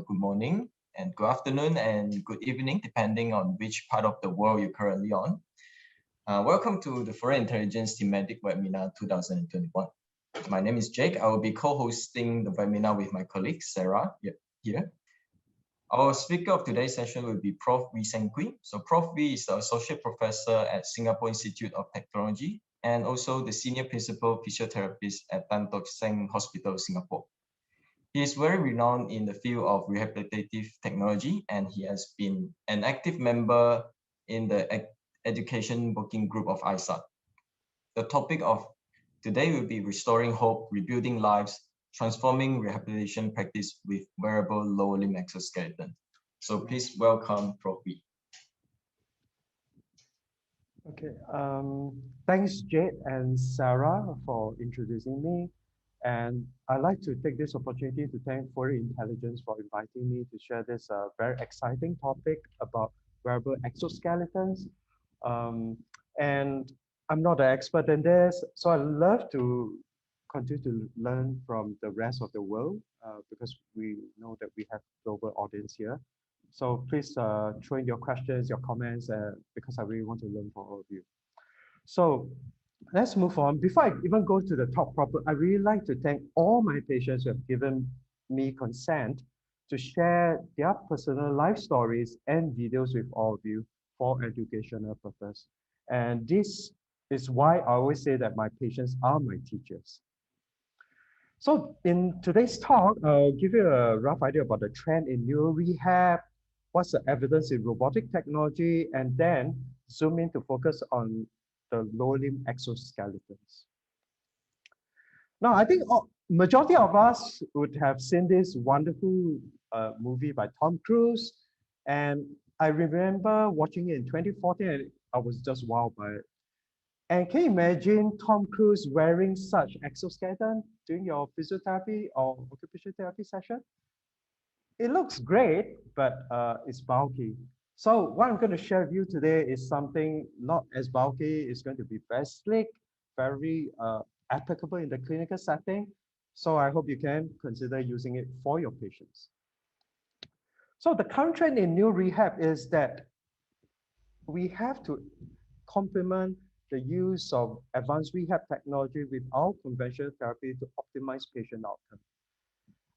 good morning, and good afternoon, and good evening, depending on which part of the world you're currently on. Welcome to the Foreign Intelligence Thematic Webinar 2021. My name is Jake. I will be co-hosting the webinar with my colleague, Sarah, here. Our speaker of today's session will be Prof. Kwee. So Prof. Kwee is the Associate Professor at Singapore Institute of Technology and also the Senior Principal Physiotherapist at Seng Hospital, Singapore. He is very renowned in the field of rehabilitative technology, and he has been an active member in the education working group of Assoc. The topic of today will be restoring hope, rebuilding lives, transforming rehabilitation practice with wearable lower limb exoskeleton. So please welcome Prof. Kwee. Okay, thanks Jade and Sarah for introducing me. And I'd like to take this opportunity to thank Foreign Intelligence for inviting me to share this very exciting topic about wearable exoskeletons. And I'm not an expert in this, so I love to continue to learn from the rest of the world because we know that we have global audience here. So please throw in your questions, your comments, because I really want to learn from all of you. So let's move on. Before I even go to the top proper, I really like to thank all my patients who have given me consent to share their personal life stories and videos with all of you for educational purpose. And this is why I always say that my patients are my teachers. So in today's talk, I'll give you a rough idea about the trend in neuro rehab, what's the evidence in robotic technology, and then zoom in to focus on the lower limb exoskeletons. Now, I think majority of us would have seen this wonderful movie by Tom Cruise, and I remember watching it in 2014, and I was just wowed by it. And can you imagine Tom Cruise wearing such exoskeleton during your physiotherapy or occupational therapy session? It looks great, but it's bulky. So what I'm going to share with you today is something not as bulky. It's going to be very slick, very applicable in the clinical setting. So I hope you can consider using it for your patients. So the current trend in new rehab is that we have to complement the use of advanced rehab technology with our conventional therapy to optimize patient outcome.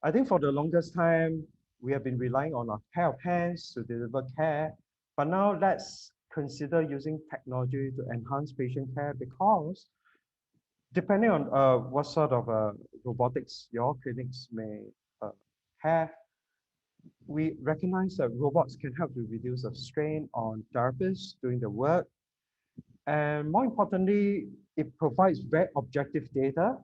I think for the longest time, we have been relying on a pair of hands to deliver care, but now let's consider using technology to enhance patient care because depending on what sort of robotics your clinics may have, we recognize that robots can help to reduce the strain on therapists doing the work. And more importantly, it provides very objective data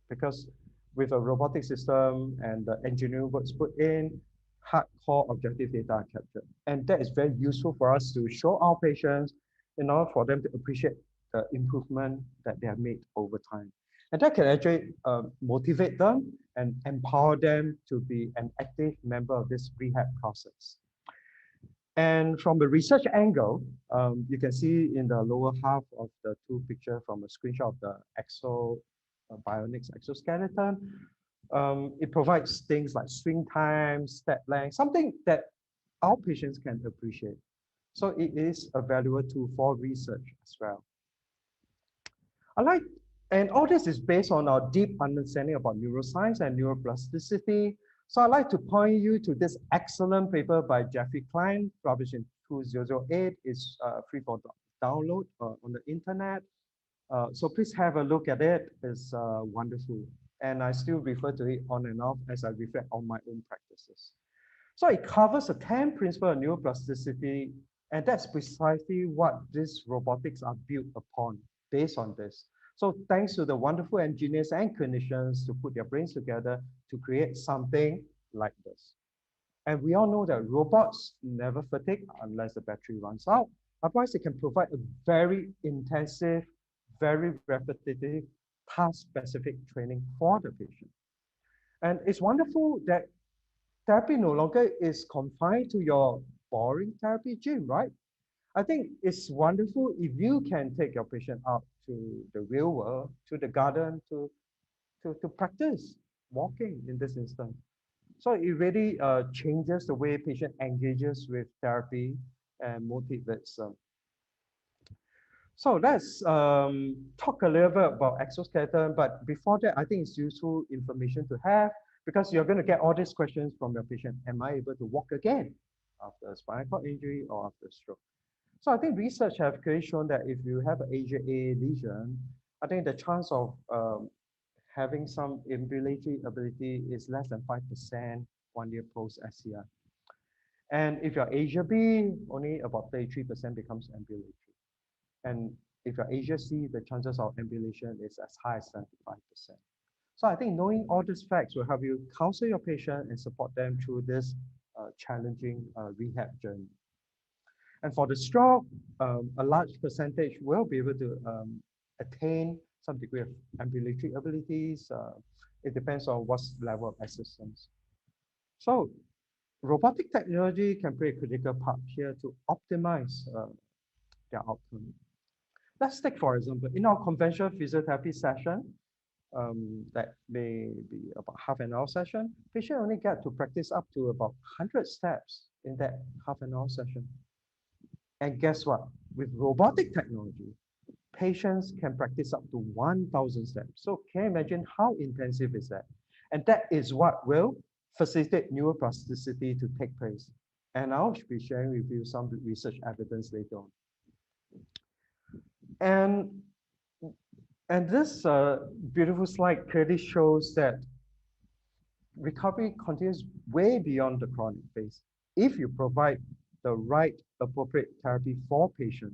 because with a robotic system and the engineering works put in, hardcore objective data are captured. And that is very useful for us to show our patients in order for them to appreciate the improvement that they have made over time. And that can actually motivate them and empower them to be an active member of this rehab process. And from the research angle, you can see in the lower half of the two pictures from a screenshot of the bionics exoskeleton, it provides things like swing time, step length, something that our patients can appreciate. So it is a valuable tool for research as well. And all this is based on our deep understanding about neuroscience and neuroplasticity. So I'd like to point you to this excellent paper by Jeffrey Klein, published in 2008. It's free for download on the internet. So please have a look at it. It's wonderful. And I still refer to it on and off as I reflect on my own practices. So it covers the 10 principles of neuroplasticity, and that's precisely what these robotics are built upon based on this. So thanks to the wonderful engineers and clinicians to put their brains together to create something like this. And we all know that robots never fatigue unless the battery runs out. Otherwise, it can provide a very intensive, very repetitive, task-specific training for the patient. And it's wonderful that therapy no longer is confined to your boring therapy gym, right? I think it's wonderful if you can take your patient out to the real world, to the garden, to practice walking in this instance. So it really changes the way patient engages with therapy and motivates them. So let's talk a little bit about exoskeleton, but before that, I think it's useful information to have because you're going to get all these questions from your patient. Am I able to walk again after a spinal cord injury or after a stroke? So I think research have clearly shown that if you have an AJA lesion, I think the chance of having some ambulatory ability is less than 5% 1 year post SCI. And if you're Asia B, only about 33% becomes ambulatory. And if you're Asia C, the chances of ambulation is as high as 75%. So I think knowing all these facts will help you counsel your patient and support them through this challenging rehab journey. And for the stroke, a large percentage will be able to attain some degree of ambulatory abilities. It depends on what level of assistance. So robotic technology can play a critical part here to optimize their outcome. Let's take, for example, in our conventional physiotherapy session, that may be about half an hour session, patient only get to practice up to about 100 steps in that half an hour session. And guess what? With robotic technology, patients can practice up to 1,000 steps. So can you imagine how intensive is that? And that is what will facilitate neuroplasticity to take place. And I'll be sharing with you some research evidence later on. And this beautiful slide clearly shows that recovery continues way beyond the chronic phase if you provide the right appropriate therapy for patient.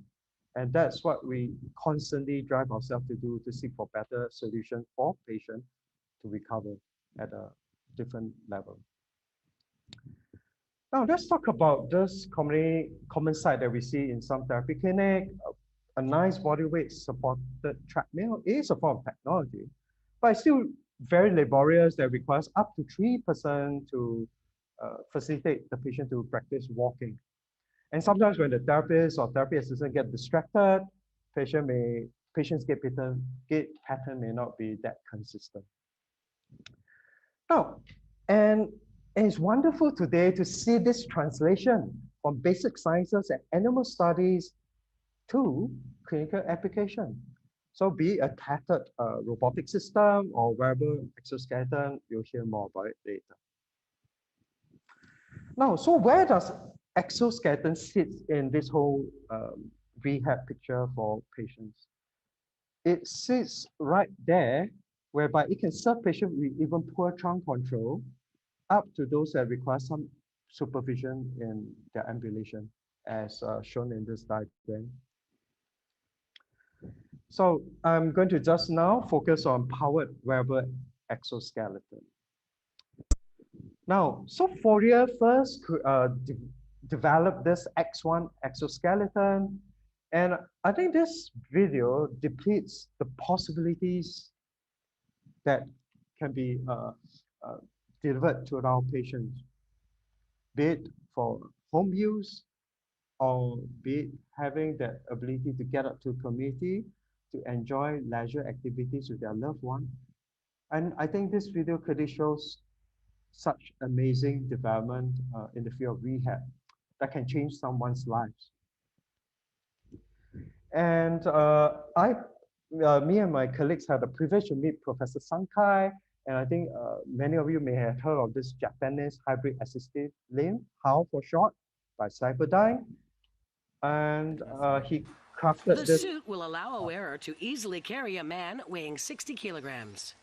And that's what we constantly drive ourselves to do, to seek for better solutions for patient to recover at a different level. Now let's talk about this common sight that we see in some therapy clinic. A nice body weight supported treadmill is a form of technology, but it's still very laborious that requires up to 3% to facilitate the patient to practice walking. And sometimes when the therapist or therapy assistant get distracted, patient's gait pattern may not be that consistent. Now, and it's wonderful today to see this translation from basic sciences and animal studies to clinical application. So be it a tethered robotic system or wearable exoskeleton, you'll hear more about it later. Now, so where does exoskeleton sit in this whole rehab picture for patients? It sits right there, whereby it can serve patients with even poor trunk control up to those that require some supervision in their ambulation, as shown in this diagram. So I'm going to just now focus on powered wearable exoskeleton. Now, so Fourier first developed this X1 exoskeleton, and I think this video depicts the possibilities that can be delivered to our patients, be it for home use or be it having the ability to get up to a community to enjoy leisure activities with their loved one. And I think this video clearly shows such amazing development in the field of rehab that can change someone's lives. And me and my colleagues had the privilege to meet Professor Seng, and I think many of you may have heard of this Japanese hybrid assistive limb, HAL for short, by Cyberdyne. And he crafted this. The suit will allow a wearer to easily carry a man weighing 60 kilograms.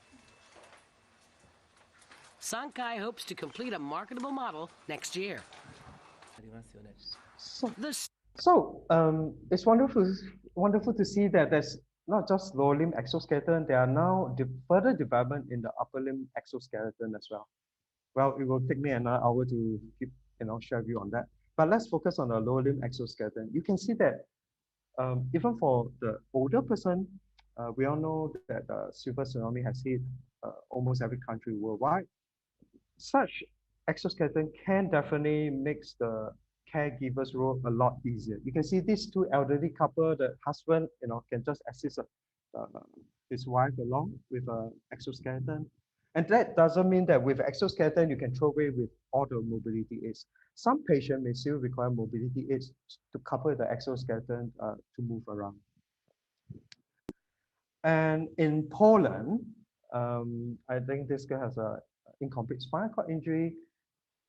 Sankai hopes to complete a marketable model next year. So it's wonderful to see that there's not just lower limb exoskeleton, there are now further development in the upper limb exoskeleton as well. Well, it will take me another hour to share view on that. But let's focus on the lower limb exoskeleton. You can see that even for the older person, we all know that silver tsunami has hit almost every country worldwide. Such exoskeleton can definitely make the caregiver's role a lot easier. You can see these two elderly couple, the husband, can just assist his wife along with an exoskeleton. And that doesn't mean that with exoskeleton, you can throw away with all the mobility aids. Some patients may still require mobility aids to couple the exoskeleton to move around. And in Poland, I think this guy has a incomplete spinal cord injury.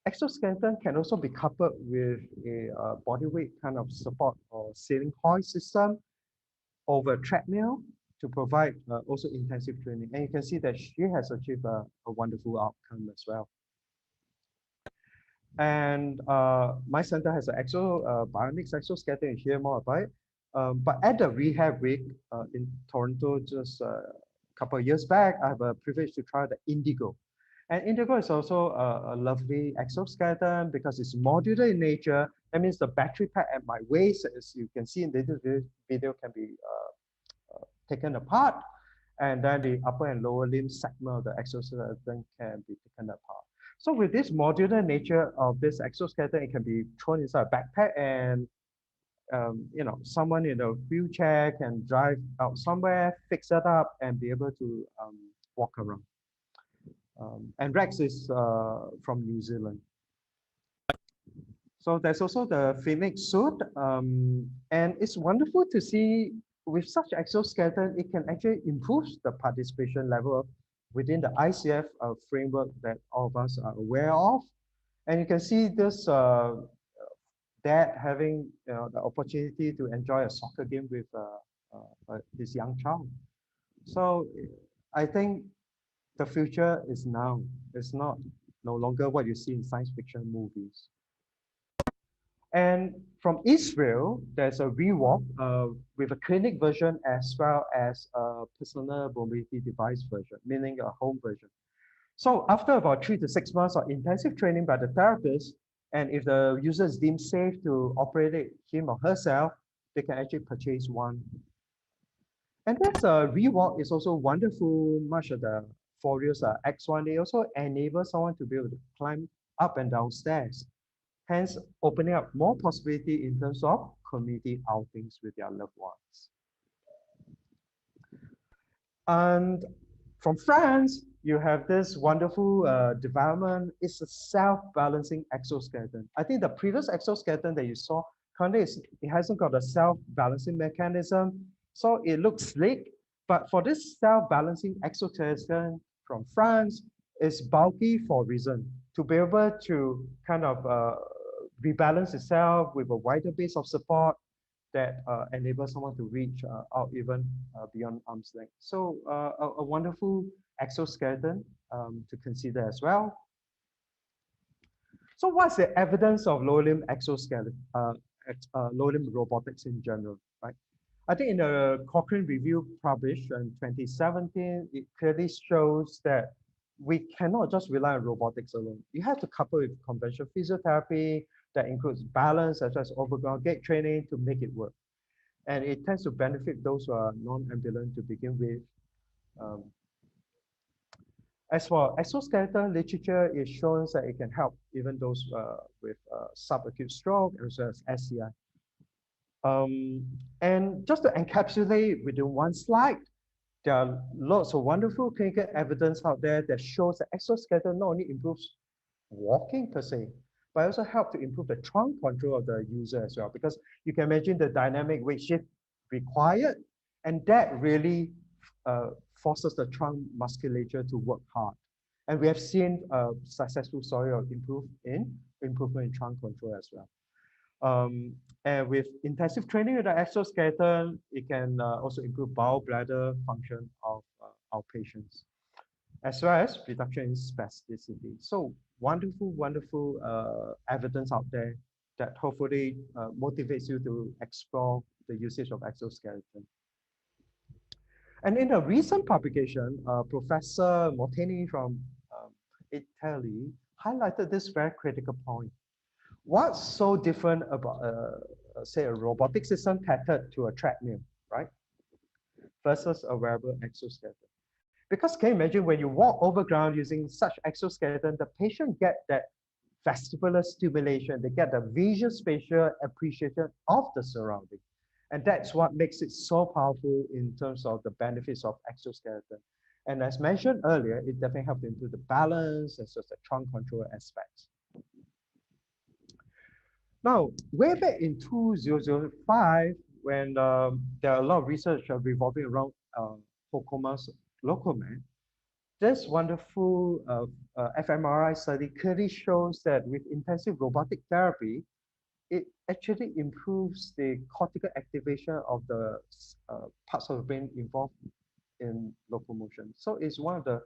Exoskeleton can also be coupled with a body weight kind of support or ceiling hoist system over treadmill to provide also intensive training. And you can see that she has achieved a wonderful outcome as well. And my center has an bionics exoskeleton. You hear more about it. But at the Rehab week in Toronto just a couple of years back, I have a privilege to try the Indigo. And Indigo is also a lovely exoskeleton because it's modular in nature. That means the battery pack at my waist, as you can see in this video, can be taken apart. And then the upper and lower limb segment of the exoskeleton can be taken apart. So with this modular nature of this exoskeleton, it can be thrown inside a backpack, and you know, someone in a wheelchair can drive out somewhere, fix it up, and be able to walk around. And Rex is from New Zealand. So there's also the Phoenix suit, and it's wonderful to see with such exoskeleton, it can actually improve the participation level within the ICF framework that all of us are aware of. And you can see this dad having the opportunity to enjoy a soccer game with his young child. So I think the future is now. It's no longer what you see in science fiction movies. And from Israel, there's a rewalk with a clinic version as well as a personal mobility device version, meaning a home version. So after about 3 to 6 months of intensive training by the therapist, and if the user is deemed safe to operate it him or herself, they can actually purchase one. And that's a rewalk is also wonderful. Much of the Forios X1, they also enable someone to be able to climb up and down stairs, hence opening up more possibility in terms of community outings with their loved ones. And from France, you have this wonderful development. It's a self-balancing exoskeleton. I think the previous exoskeleton that you saw, currently it hasn't got a self-balancing mechanism, so it looks sleek. But for this self-balancing exoskeleton from France, it's bulky for a reason, to be able to kind of rebalance itself with a wider base of support that enables someone to reach out even beyond arm's length. So a wonderful exoskeleton to consider as well. So what's the evidence of low limb exoskeleton, low limb robotics in general, right? I think in the Cochrane review published in 2017, it clearly shows that we cannot just rely on robotics alone. You have to couple with conventional physiotherapy that includes balance as well as overground gait training to make it work. And it tends to benefit those who are non-ambulant to begin with. As for exoskeleton literature, it shows that it can help even those with subacute stroke as well as SCI. And just to encapsulate within one slide, there are lots of wonderful clinical evidence out there that shows that exoskeleton not only improves walking per se, but also help to improve the trunk control of the user as well, because you can imagine the dynamic weight shift required, and that really forces the trunk musculature to work hard. And we have seen a successful story of improvement in trunk control as well. And with intensive training with the exoskeleton, it can also improve bowel bladder function of our patients, as well as reduction in spasticity. So wonderful, wonderful evidence out there that hopefully motivates you to explore the usage of exoskeleton. And in a recent publication, Professor Morteni from Italy highlighted this very critical point. What's so different about, say, a robotic system tethered to a treadmill, right, versus a wearable exoskeleton? Because can you imagine when you walk over ground using such exoskeleton, the patient get that vestibular stimulation, they get the visual spatial appreciation of the surrounding. And that's what makes it so powerful in terms of the benefits of exoskeleton. And as mentioned earlier, it definitely helped improve the balance as well as the trunk control aspects. Now, way back in 2005, when there are a lot of research revolving around Hokoma's Locomat, this wonderful fMRI study clearly shows that with intensive robotic therapy, it actually improves the cortical activation of the parts of the brain involved in locomotion. So it's one of the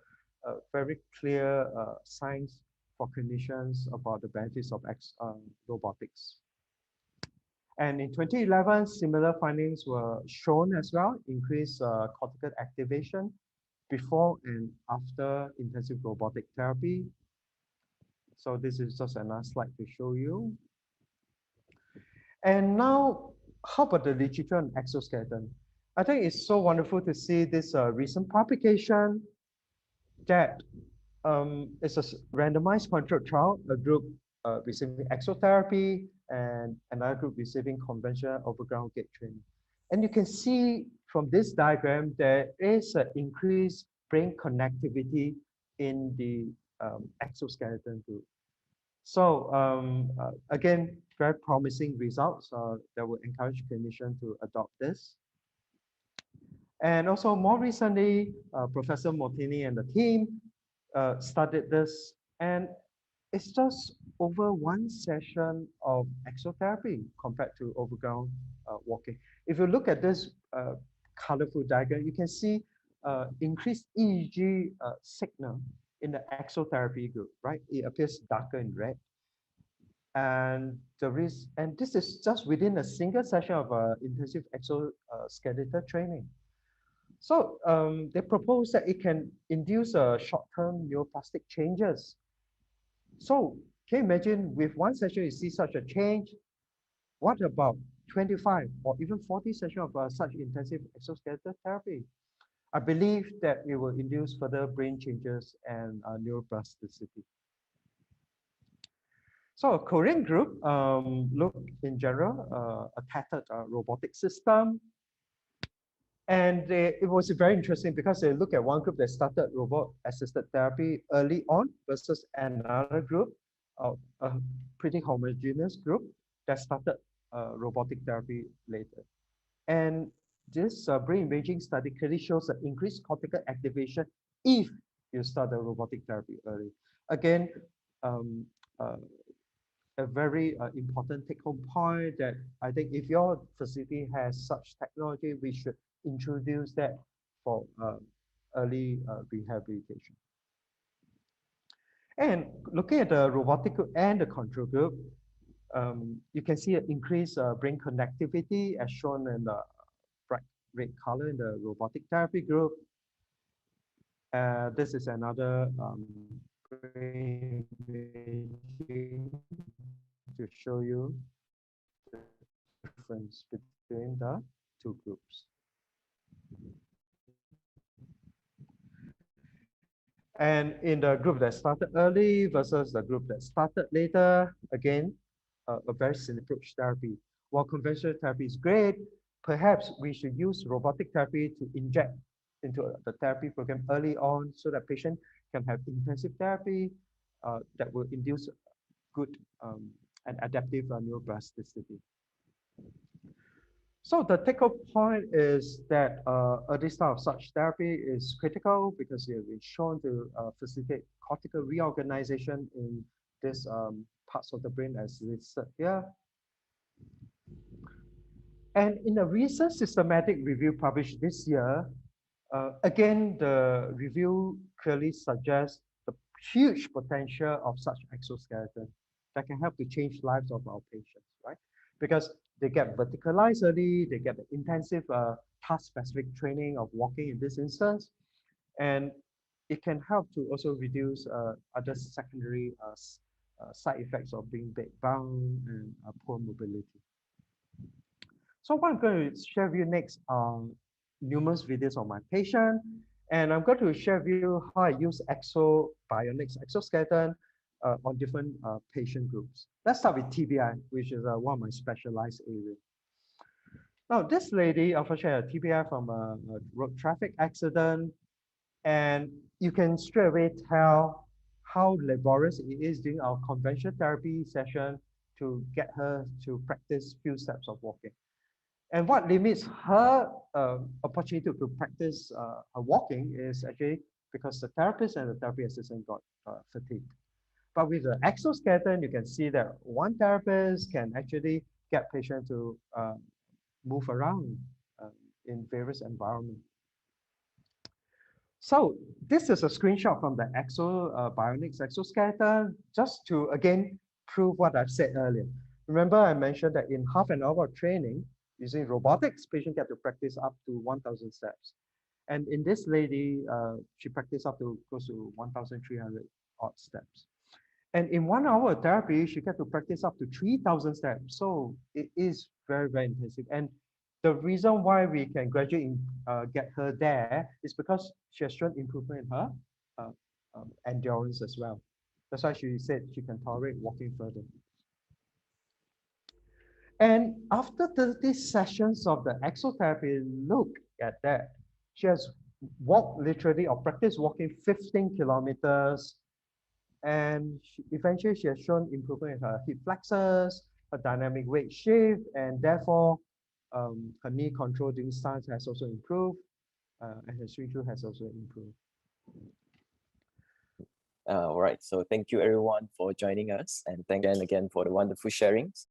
very clear signs for clinicians about the benefits of robotics. And in 2011, similar findings were shown as well, increased cortical activation before and after intensive robotic therapy. So this is just another slide to show you. And now, how about the literature on exoskeleton? I think it's so wonderful to see this recent publication that it's a randomized controlled trial, a group receiving exotherapy and another group receiving conventional overground gait training. And you can see from this diagram, there is an increased brain connectivity in the exoskeleton group. So again, very promising results that will encourage clinicians to adopt this. And also more recently, Professor Mottini and the team studied this, and it's just over one session of exotherapy compared to overground walking. If you look at this colorful diagram, you can see increased EEG signal in the exotherapy group, right? It appears darker in red. And this is just within a single session of intensive exoskeletal training. So they propose that it can induce short-term neuroplastic changes. So can you imagine with one session you see such a change? What about 25 or even 40 sessions of such intensive exoskeletal therapy? I believe that it will induce further brain changes and neuroplasticity. So a Korean group looked in general a tethered robotic system. And it was very interesting because they look at one group that started robot-assisted therapy early on versus another group, a pretty homogeneous group that started robotic therapy later. And this brain imaging study clearly shows an increased cortical activation if you start the robotic therapy early. Again, a very important take-home point that I think if your facility has such technology, we should introduce that for early rehabilitation. And looking at the robotic group and the control group, you can see an increased brain connectivity as shown in the bright red color in the robotic therapy group. This is another brain imaging to show you the difference between the two groups. And in the group that started early versus the group that started later, again, a very similar approach therapy. While conventional therapy is great, perhaps we should use robotic therapy to inject into the therapy program early on so that patient can have intensive therapy that will induce good and adaptive neuroplasticity. So the take-home point is that early start of such therapy is critical because it has been shown to facilitate cortical reorganization in these parts of the brain as listed here. And in a recent systematic review published this year, again, the review clearly suggests the huge potential of such exoskeleton that can help to change lives of our patients, right? Because they get verticalized early, they get the intensive task-specific training of walking in this instance, and it can help to also reduce other secondary side effects of being bedbound and poor mobility. So what I'm going to share with you next are numerous videos of my patient, and I'm going to share with you how I use bionics exoskeleton on different patient groups. Let's start with TBI, which is one of my specialized areas. Now, this lady unfortunately had a TBI from a road traffic accident, And you can straight away tell how laborious it is during our conventional therapy session to get her to practice few steps of walking. And what limits her opportunity to practice her walking is actually because the therapist and the therapy assistant got fatigued. But with the exoskeleton, you can see that one therapist can actually get patient to move around in various environments. So this is a screenshot from the Bionics exoskeleton, just to again prove what I've said earlier. Remember, I mentioned that in half an hour of training using robotics, patient get to practice up to 1,000 steps. And in this lady, she practiced up to close to 1,300 odd steps. And in 1 hour of therapy, she get to practice up to 3,000 steps. So it is very, very intensive. And the reason why we can gradually get her there is because she has shown improvement in her endurance as well. That's why she said she can tolerate walking further. And after 30 sessions of the exotherapy, look at that. She has walked literally or practiced walking 15 kilometers. And eventually she has shown improvement in her hip flexors, her dynamic weight shift, and therefore her knee control during stance has also improved, and her swing through has also improved. All right, so thank you everyone for joining us, and thank you again for the wonderful sharings.